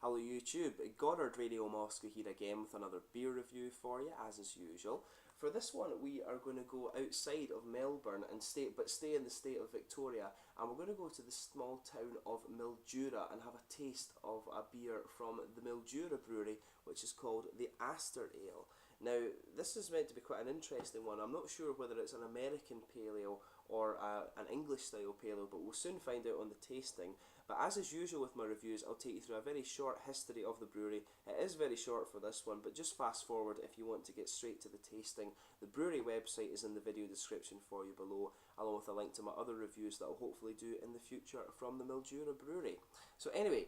Hello YouTube, Goddard Radio Moscow here again with another beer review for you as is usual. For this one we are going to go outside of Melbourne and stay in the state of Victoria, and we're going to go to the small town of Mildura and have a taste of a beer from the Mildura Brewery, which is called the Astor Ale. Now this is meant to be quite an interesting one. I'm not sure whether it's an American pale ale or an English style pale ale, but we'll soon find out on the tasting. But as is usual with my reviews, I'll take you through a very short history of the brewery. It is very short for this one, but just fast forward if you want to get straight to the tasting. The brewery website is in the video description for you below, along with a link to my other reviews that I'll hopefully do in the future from the Mildura Brewery. So anyway,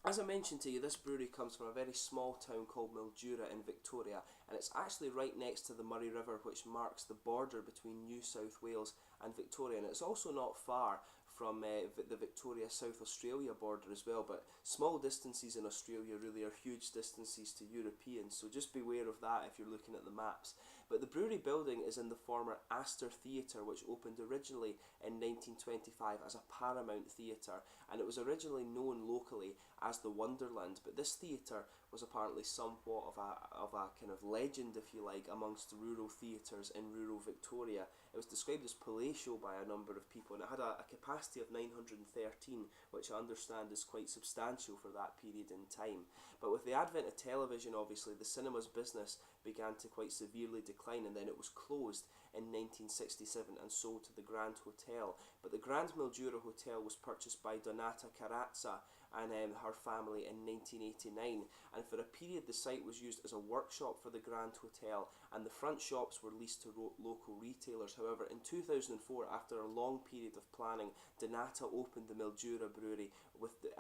as I mentioned to you, this brewery comes from a very small town called Mildura in Victoria, and it's actually right next to the Murray River, which marks the border between New South Wales and Victoria, and it's also not far from the Victoria-South Australia border as well. But small distances in Australia really are huge distances to Europeans, so just beware of that if you're looking at the maps. But the brewery building is in the former Astor Theatre, which opened originally in 1925 as a Paramount Theatre, and it was originally known locally as the Wonderland. But this theatre was apparently somewhat of a kind of legend, if you like, amongst rural theatres in rural Victoria. It was described as palatial by a number of people, and it had a capacity of 913, which I understand is quite substantial for that period in time. But with the advent of television, obviously, the cinema's business began to quite severely decline, and then it was closed in 1967 and sold to the Grand Hotel. But the Grand Mildura Hotel was purchased by Donata Carazza and her family in 1989, and for a period the site was used as a workshop for the Grand Hotel, and the front shops were leased to local retailers. However, in 2004, after a long period of planning, Donata opened the Mildura Brewery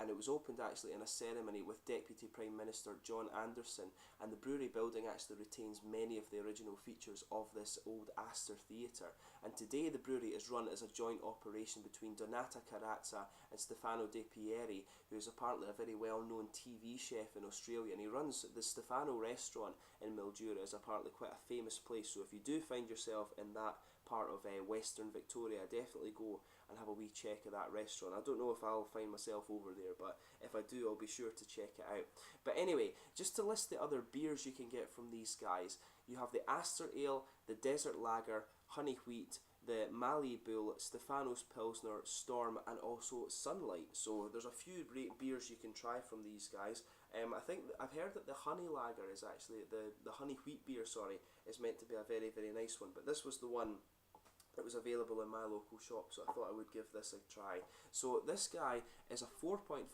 and it was opened actually in a ceremony with Deputy Prime Minister John Anderson, and the brewery building actually retains many of the original features of this old Astor Theatre. And today the brewery is run as a joint operation between Donata Carazza and Stefano De Pieri, who is apparently a very well-known TV chef in Australia, and he runs the Stefano restaurant in Mildura. Is apparently quite a famous place, so if you do find yourself in that part of Western Victoria, definitely go and have a wee check of that restaurant. I don't know if I'll find myself over there, but if I do, I'll be sure to check it out. But anyway, just to list the other beers you can get from these guys, you have the Astor Ale, the Desert Lager, Honey Wheat, the Mallee Bull, Stefano's Pilsner, Storm, and also Sunlight. So there's a few great beers you can try from these guys. I think I've heard that the Honey Lager is actually the Honey Wheat beer, sorry, is meant to be a very, very nice one. But this was the one that was available in my local shop, so I thought I would give this a try. So this guy is a 4.5%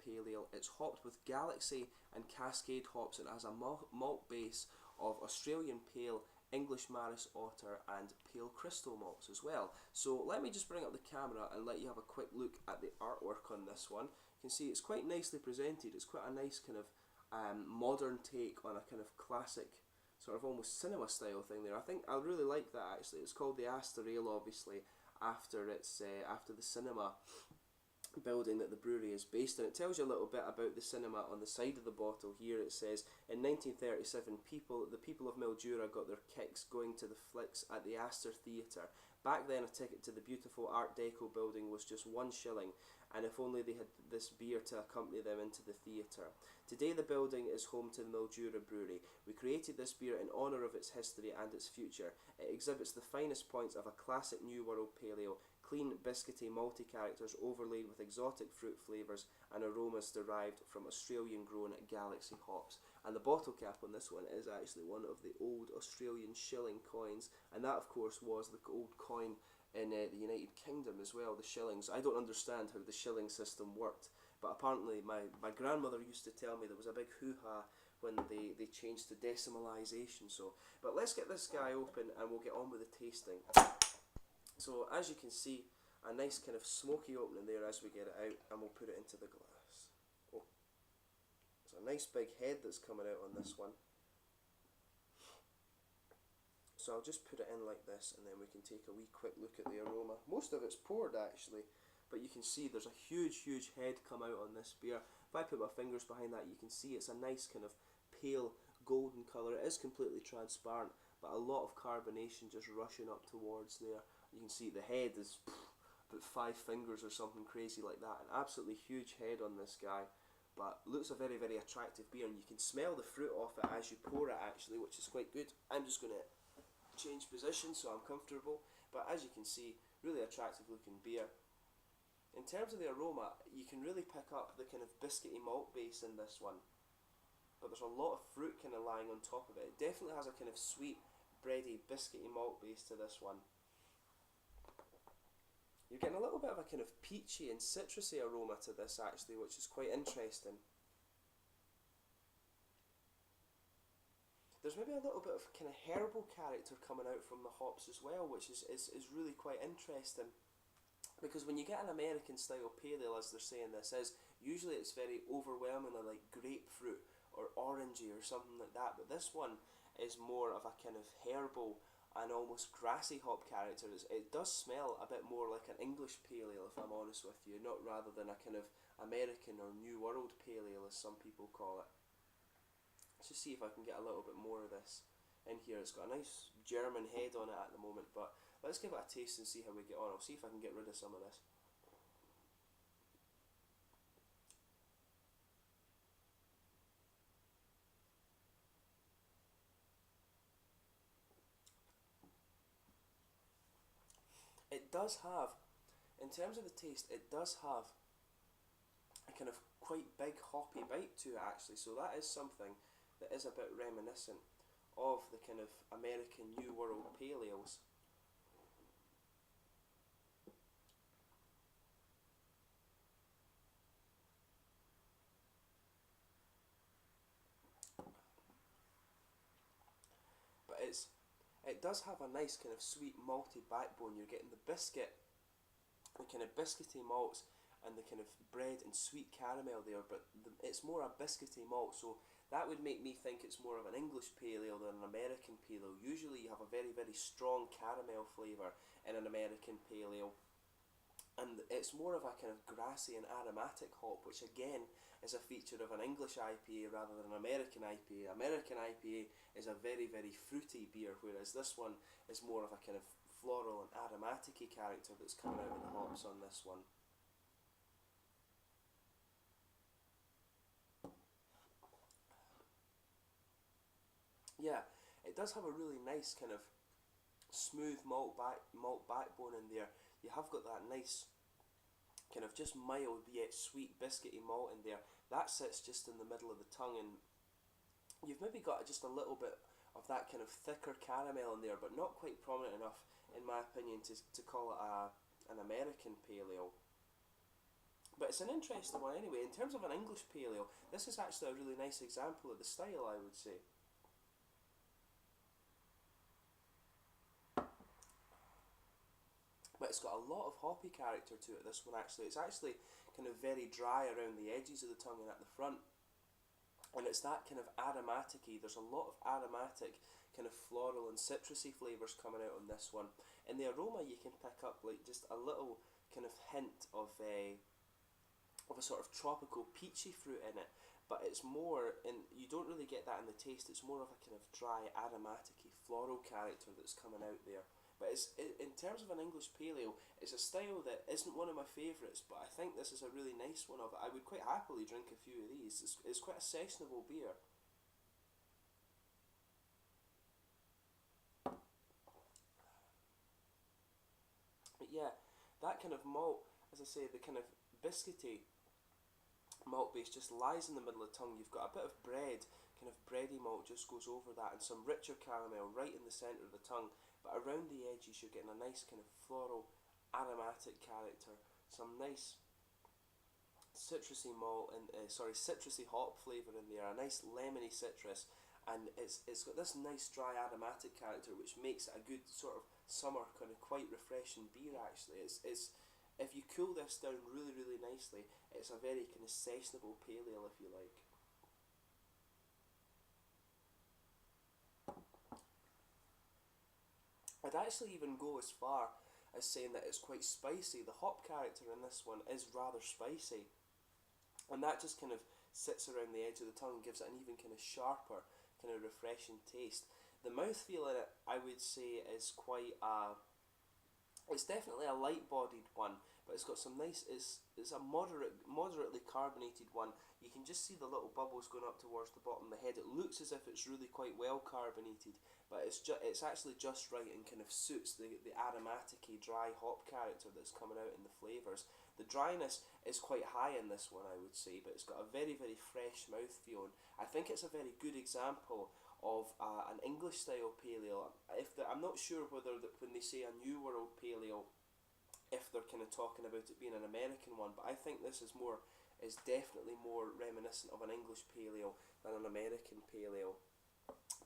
pale ale. It's hopped with Galaxy and Cascade hops, and it has a malt base of Australian Pale, English Maris Otter, and Pale Crystal malts as well. So let me just bring up the camera and let you have a quick look at the artwork on this one. You can see it's quite nicely presented. It's quite a nice kind of modern take on a kind of classic sort of almost cinema style thing there. I think I really like that actually. It's called the Astor Ale, obviously, after the cinema building that the brewery is based in. It tells you a little bit about the cinema on the side of the bottle here. It says, in 1937, the people of Mildura got their kicks going to the flicks at the Astor Theatre. Back then, a ticket to the beautiful Art Deco building was just £1, and if only they had this beer to accompany them into the theatre. Today the building is home to the Mildura Brewery. We created this beer in honour of its history and its future. It exhibits the finest points of a classic New World Pale Ale, clean, biscuity, malty characters overlaid with exotic fruit flavours and aromas derived from Australian-grown Galaxy hops. And the bottle cap on this one is actually one of the old Australian shilling coins, and that of course was the old coin in the United Kingdom as well, the shillings. I don't understand how the shilling system worked, but apparently my grandmother used to tell me there was a big hoo-ha when they changed to decimalisation. So, but let's get this guy open and we'll get on with the tasting. So as you can see, a nice kind of smoky opening there as we get it out, and we'll put it into the glass. Oh, there's a nice big head that's coming out on this one. So I'll just put it in like this, and then we can take a wee quick look at the aroma. Most of it's poured actually, but you can see there's a huge head come out on this beer. If I put my fingers behind that, you can see it's a nice kind of pale golden colour. It is completely transparent, but a lot of carbonation just rushing up towards there. You can see the head is about 5 fingers or something crazy like that. An absolutely huge head on this guy. but looks a very, very attractive beer, and you can smell the fruit off it as you pour it actually, which is quite good. I'm just going to change position so I'm comfortable, but as you can see, really attractive looking beer. In terms of the aroma, you can really pick up the kind of biscuity malt base in this one, but there's a lot of fruit kind of lying on top of it. It definitely has a kind of sweet, bready, biscuity malt base to this one. You're getting a little bit of a kind of peachy and citrusy aroma to this actually, which is quite interesting. There's maybe a little bit of kind of herbal character coming out from the hops as well, which is really quite interesting. Because when you get an American style pale ale, as they're saying this is, usually it's very overwhelmingly like grapefruit or orangey or something like that, but this one is more of a kind of herbal and almost grassy hop character. It does smell a bit more like an English pale ale, if I'm honest with you, not rather than a kind of American or New World pale ale, as some people call it. Let's just see if I can get a little bit more of this in here. It's got a nice German head on it at the moment, but let's give it a taste and see how we get on. I'll see if I can get rid of some of this. It does have, in terms of the taste, it does have a kind of quite big hoppy bite to it actually, so that is something that is a bit reminiscent of the kind of American New World pale ales. But it does have a nice kind of sweet malty backbone. You're getting the biscuit, the kind of biscuity malts, and the kind of bread and sweet caramel there, but it's more a biscuity malt, so that would make me think it's more of an English pale ale than an American pale ale. Usually you have a very, very strong caramel flavour in an American pale ale, and it's more of a kind of grassy and aromatic hop, which again is a feature of an English IPA rather than an American IPA. American IPA is a very, very fruity beer, whereas this one is more of a kind of floral and aromatic-y character that's coming out of the hops on this one. Yeah, it does have a really nice kind of smooth malt backbone in there. You have got that nice kind of just mild yet sweet biscuity malt in there. That sits just in the middle of the tongue, and you've maybe got just a little bit of that kind of thicker caramel in there, but not quite prominent enough, in my opinion, to call it an American pale ale. But it's an interesting one anyway. In terms of an English pale ale, this is actually a really nice example of the style, I would say. But it's got a lot of hoppy character to it, this one actually. It's actually kind of very dry around the edges of the tongue and at the front. And it's that kind of aromatic-y, there's a lot of aromatic, kind of floral and citrusy flavours coming out on this one. In the aroma you can pick up like just a little kind of hint of a sort of tropical peachy fruit in it. But it's more, you don't really get that in the taste, it's more of a kind of dry, aromatic-y, floral character that's coming out there. But in terms of an English pale ale, it's a style that isn't one of my favourites, but I think this is a really nice one of it. I would quite happily drink a few of these. It's quite a sessionable beer. But yeah, that kind of malt, as I say, the kind of biscuity malt base just lies in the middle of the tongue. You've got a bit of bread, kind of bready malt just goes over that, and some richer caramel right in the centre of the tongue. But around the edges you're getting a nice kind of floral, aromatic character, some nice citrusy malt and citrusy hop flavour in there, a nice lemony citrus, and it's got this nice dry aromatic character which makes it a good sort of summer kind of quite refreshing beer actually. It's if you cool this down really, really nicely, it's a very kind of sessionable pale ale if you like. I'd actually even go as far as saying that it's quite spicy. The hop character in this one is rather spicy, and that just kind of sits around the edge of the tongue and gives it an even kind of sharper, kind of refreshing taste. The mouthfeel in it, I would say, is quite it's definitely a light-bodied one, but it's got some nice, it's a moderately carbonated one. You can just see the little bubbles going up towards the bottom of the head. It looks as if it's really quite well carbonated, but it's actually just right and kind of suits the aromatic-y dry hop character that's coming out in the flavours. The dryness is quite high in this one, I would say, but it's got a very, very fresh mouthfeel. I think it's a very good example of an English style pale ale. I'm not sure whether when they say a New World pale ale, if they're kind of talking about it being an American one, but I think this is definitely more reminiscent of an English pale ale than an American pale ale.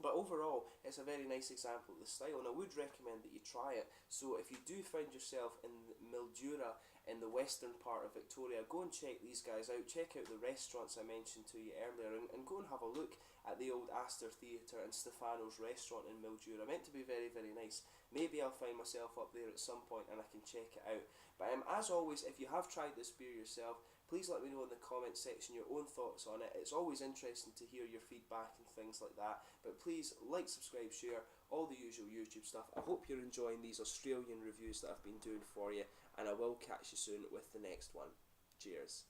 But overall, it's a very nice example of the style, and I would recommend that you try it. So if you do find yourself in Mildura, in the western part of Victoria, go and check these guys out. Check out the restaurants I mentioned to you earlier, and go and have a look at the old Astor Theatre and Stefano's restaurant in Mildura. Meant to be very, very nice. Maybe I'll find myself up there at some point and I can check it out. But as always, if you have tried this beer yourself, please let me know in the comments section your own thoughts on it. It's always interesting to hear your feedback and things like that. But please like, subscribe, share, all the usual YouTube stuff. I hope you're enjoying these Australian reviews that I've been doing for you, and I will catch you soon with the next one. Cheers.